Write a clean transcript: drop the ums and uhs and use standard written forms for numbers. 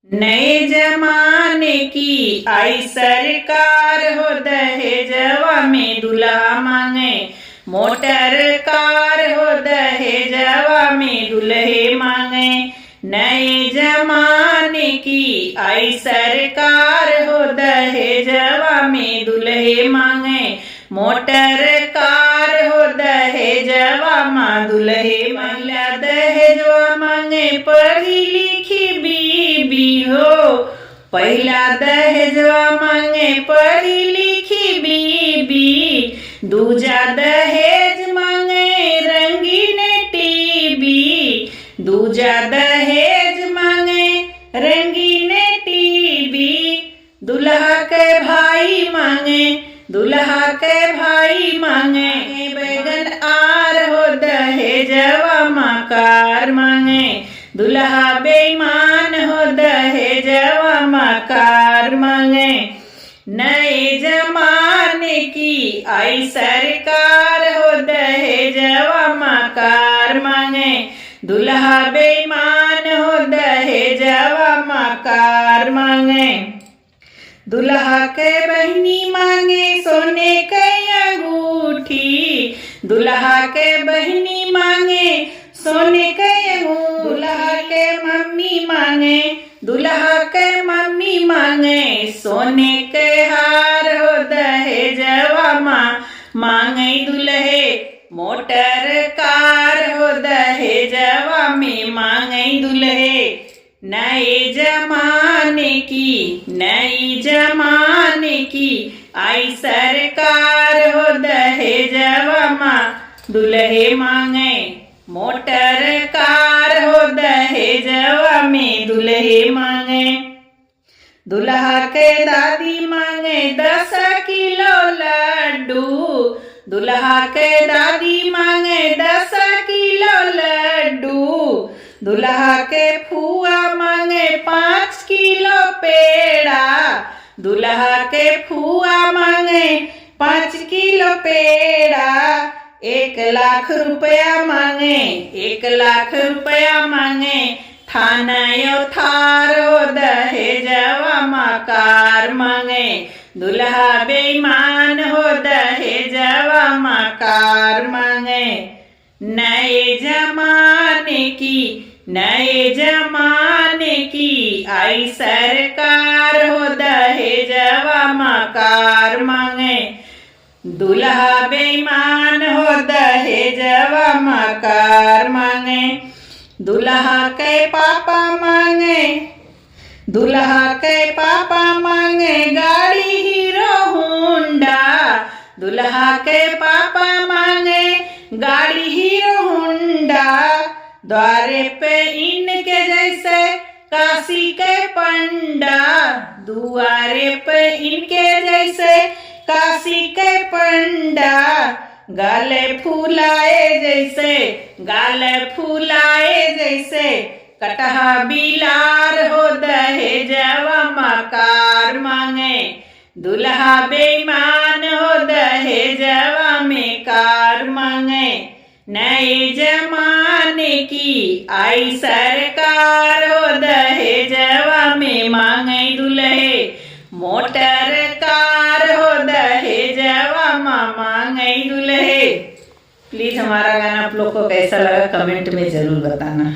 नए जमाने की आई सरकार हो, दहेजवा में दूल्हा मांगे मोटर कार हो, दहेजवा में दूल्हे मांगे। नए जमाने की आई सरकार हो, दहेजवा में दूल्हे मांगे मोटर कार हो, दहेजवा माँ दूल्हे महिला दहेजवा मांगे पढ़ी लिखी बीबी हो। पहला दहेजवा मांगे पढ़ी लिखी बीबी, दूजा दहेज मांगे रंगीन टीवी, दूजा दहेज मांगे रंगीन टीवी। दूल्हा के भाई मांगे, दूल्हा के भाई मांगे बैगन आर हो, दहेजवा माँ कार मांगे। दूल्हा बेईमान हो, दहेजवा माँ कार मांगे। नए जमाने की आई सरकार हो, दहेजवा माँ कार मांगे। दूल्हा बेईमान हो, दहेजवा माँ कार मांगे। दूल्हा के बहनी मांगे सोने के अंगूठी, दूल्हा के बहनी मांगे सोने के अंगूठी। दूल्हा के मम्मी मांगे, दूल्हा के मम्मी मांगे सोने के हार हो, दहेजवा माँ मांगे दूल्हे मोटर कार हो, दहेजवा में मांगे दूल्हे। नए जमाने की, नई जमाने की आई सरकार हो, दहेजवा माँ दूल्हे मांगे मोटर कार हो, दहेजवा में दूल्हे मांगे। दूल्हा के दादी मांगे 10 किलो लड्डू, दूल्हा के दादी मांगे 10 किलो लड्डू। दूल्हा के फुआ मांगे 5 किलो पेड़ा, दूल्हा के फुआ मांगे 5 किलो पेड़ा। 1 लाख रुपया मांगे, 1 लाख रुपया मांगे थाना थारो, दहेजवा माँ कार मांगे। दूल्हा बेईमान हो, दहेजवा माँ कार मांगे। नए जमाने की, नए जमाने की आई सरकार हो, दहेजवा माँ कार मांगे। दूल्हा बेईमान हो, दहेजवा माँ कार मांगे। दूल्हा के पापा मांगे, दूल्हा के पापा मांगे गाड़ी हीरो होंडा, दूल्हा के पापा मांगे गाड़ी हीरो होंडा। द्वारे पे इनके जैसे काशी के पंडा, दुआरे पे इनके जैसे काशी के पंडा। गाले फूलाए जैसे, गाले फूलाए जैसे कटहा बिलार हो, दहेजवा माँ कार मांगे। दूल्हा बेईमान हो, दहेजवा में कार मांगे। नए जमाने की आई सरकार हो, दहेजवा में मांगे दूल्हे मोटर कार हो, दहेजवा माँ मांगे दूल्हे। प्लीज हमारा गाना आप लोग को कैसा लगा कमेंट में जरूर बताना।